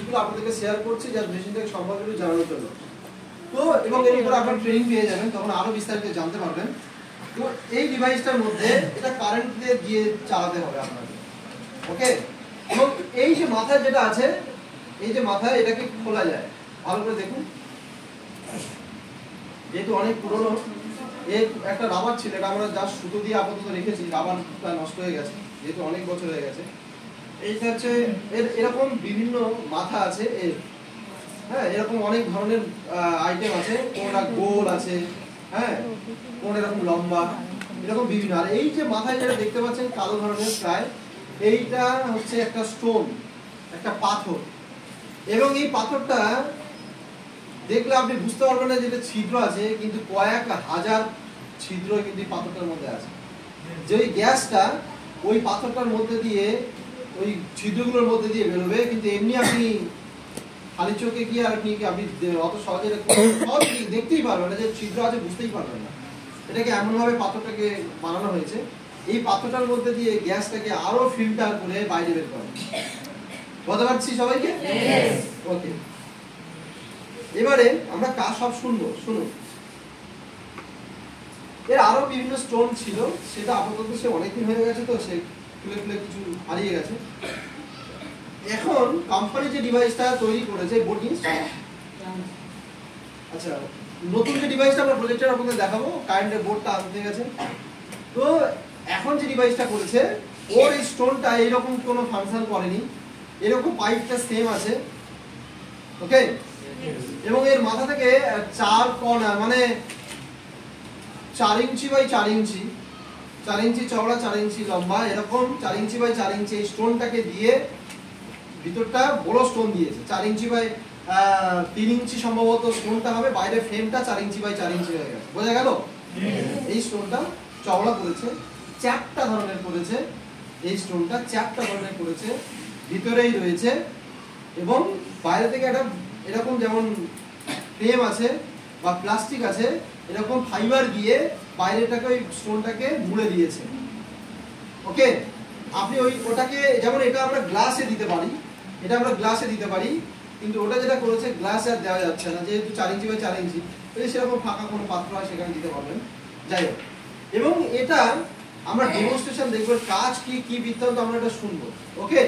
জিনিসগুলো আপনাদেরকে শেয়ার করছি যাতে মেশিনটাকে সম্পর্কে একটু জানানোর জন্য। তো এবং এর উপর আপনারা ট্রেনিং পেয়ে যাবেন, তখন আরো বিস্তারিত জানতে পারবেন। তো এই ডিভাইসটার মধ্যে এটা কারেন্ট দিয়ে চালাতে হবে আপনাদের, ওকে। এবং এই যে মাথায় যেটা আছে, এই যে মাথায় এটাকে খোলা যায়, ভালো করে দেখুন। যেহেতু অনেক পুরনো, এর একটা রাবার ছিল, এটা আমরা জাস্ট সুতো দিয়ে আপাতত রেখেছি, রাবারটা নষ্ট হয়ে গেছে যেহেতু অনেক বছর হয়ে গেছে। এইটা হচ্ছে এরকম বিভিন্ন মাথা আছে এর, হ্যাঁ, এরকম অনেক ধরনের আইটেম আছে, কোনটা গোল আছে, হ্যাঁ, কোনটা এরকম লম্বা, এরকম বিভিন্ন। আর এই যে মাথায় যেটা দেখতে পাচ্ছেন কালো ধরনের প্রায়, এইটা হচ্ছে একটা স্টোন, একটা পাথর। এবং এই পাথরটা দেখলে আপনি বুঝতে পারবেন না যে এটা ছিদ্র আছে, কিন্তু কয়েক হাজার ছিদ্র কিন্তু এই পাথরটার মধ্যে আছে। যে ওই গ্যাসটা ওই পাথরটার মধ্যে দিয়ে, ওই ছিদ্রগুলোর মধ্যে দিয়ে বেরোবে, কিন্তু এমনি আপনি খালি চোখে গিয়ে আপনি অত সহজে দেখতেই পারবেন না যে ছিদ্র আছে, বুঝতেই পারবেন না। এটাকে এমনভাবে পাথরটাকে বানানো হয়েছে, এই পাথরটার মধ্যে দিয়ে গ্যাসটাকে আরো ফিল্টার করে বাইরে বের করে। বুঝতে পারছি সবাইকে? ওকে, এবারে আমরা কাজ সব শুনুন। এর আরো বিভিন্ন স্টোন ছিল, সেটা আপাতত সে অনেকদিন হয়ে গেছে, তো সে খুলে কিছু হারিয়ে গেছে। এখন কোম্পানি যে ডিভাইসটা তৈরি করেছে বোর্ডিং, আচ্ছা, নতুন যে ডিভাইসটা আমরা প্রজেক্টর আপনাদের দেখাবো, কারেন্টের বোর্ডটা আনতে গেছে। তো এখন যে ডিভাইসটা করেছে, ওর এই স্টোনটা এরকম কোনো ফাংশন করেনি, এরকম পাইপটা সেম আছে, ওকে। এবং এর মাথা থেকে 4 কর্নার, মানে 4 ইঞ্চি বাই 4 ইঞ্চি, 4 ইঞ্চি চওড়া, 4 ইঞ্চি লম্বা, এরকম 4 ইঞ্চি বাই 4 ইঞ্চি এই স্টোনটাকে দিয়ে ভিতরটা বড় স্টোন দিয়েছে। 4 ইঞ্চি বাই 3 ইঞ্চি সম্ভবত স্টোনটা হবে, বাইরে ফ্রেমটা 4 ইঞ্চি বাই 4 ইঞ্চি হয়ে গেছে। বোঝা গেল? এই স্টোনটা চওড়া করেছে, চ্যাপ্টা ধরনের করেছে, এই স্টোনটা চ্যাপ্টা ধরনের করেছে, ভিতরেই রয়েছে। এবং বাইরে থেকে একটা এরকম যেমন ফ্রেম আছে বা প্লাস্টিক আছে, এরকম ফাইবার দিয়ে বাইরেটাকে ওই স্টোনটাকে মুড়ে দিয়েছে, ওকে। আপনি ওটাকে যেমন এটা আমরা গ্লাসে দিতে পারি, এটা আমরা গ্লাসে দিতে পারি, কিন্তু ওটা যেটা করেছে গ্লাসে আর দেওয়া যাচ্ছে না, যেহেতু 4 ইঞ্চি বাই 4 ইঞ্চি, সেরকম ফাঁকা কোনো পাত্র হয় সেখানে দিতে পারবেন, যাই হোক। এবং এটা আমরা ডেমনস্ট্রেশন দেখব, কাজ কি বৃত্তান্ত আমরা এটা শুনবো, ওকে।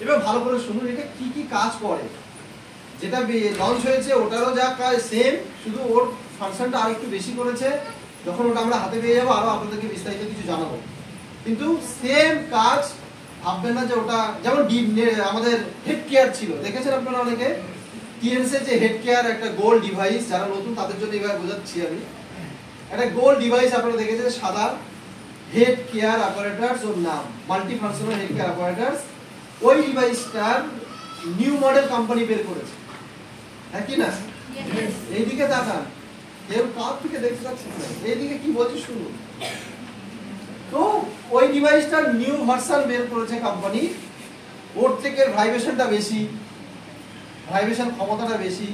এবার ভালো করে শুনুন, এটা কি কাজ করে। যেটা লঞ্চ হয়েছে ওটারও যা কাজ সেম, শুধু ওর ফাংশনটা আর একটু বেশি করেছে। যখন ওটা আমরা হাতে পেয়ে যাবো আরো আপনাদেরকে বিস্তারিত কিছু জানাবো, কিন্তু সেম কাজ। ভাববেন না যে ওটা যেমন আমাদের হেড কেয়ার ছিল, দেখেছেন আপনারা অনেকে, টিএনসি যে হেড কেয়ার একটা গোল ডিভাইস, যারা নতুন তাদের জন্য এবার বোঝাচ্ছি আমি। একটা গোল ডিভাইস আপনারা দেখেছেন, সাদা, হেড কেয়ার অপারেটরস, ওর নাম multi functional head care operators. ওই ডিভাইসটার নিউ মডেল কোম্পানি বের করেছে, হ্যাঁ কি না? এইদিকে তাকান, কেউ কার থেকে দেখতে পাচ্ছেন না, এইদিকে কি বলছি শুনুন। তো ওই ডিভাইসটার নিউ ভার্সন বের করেছে কোম্পানি, ওর থেকে ভাইব্রেশনটা বেশি, ভাইব্রেশন ক্ষমতাটা বেশি।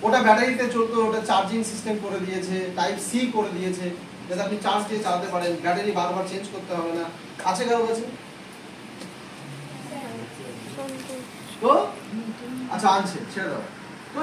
ওটা ব্যাটারিতে চলতো, ওটা চার্জিং সিস্টেম করে দিয়েছে, টাইপ সি করে দিয়েছে, যাতে আপনি চার্জ দিয়ে চালাতে পারেন, ব্যাটারি বারবার চেঞ্জ করতে হবে না। আছে কারো কাছে? তো আচ্ছা, আনছে, ছেড়ে দাও। তো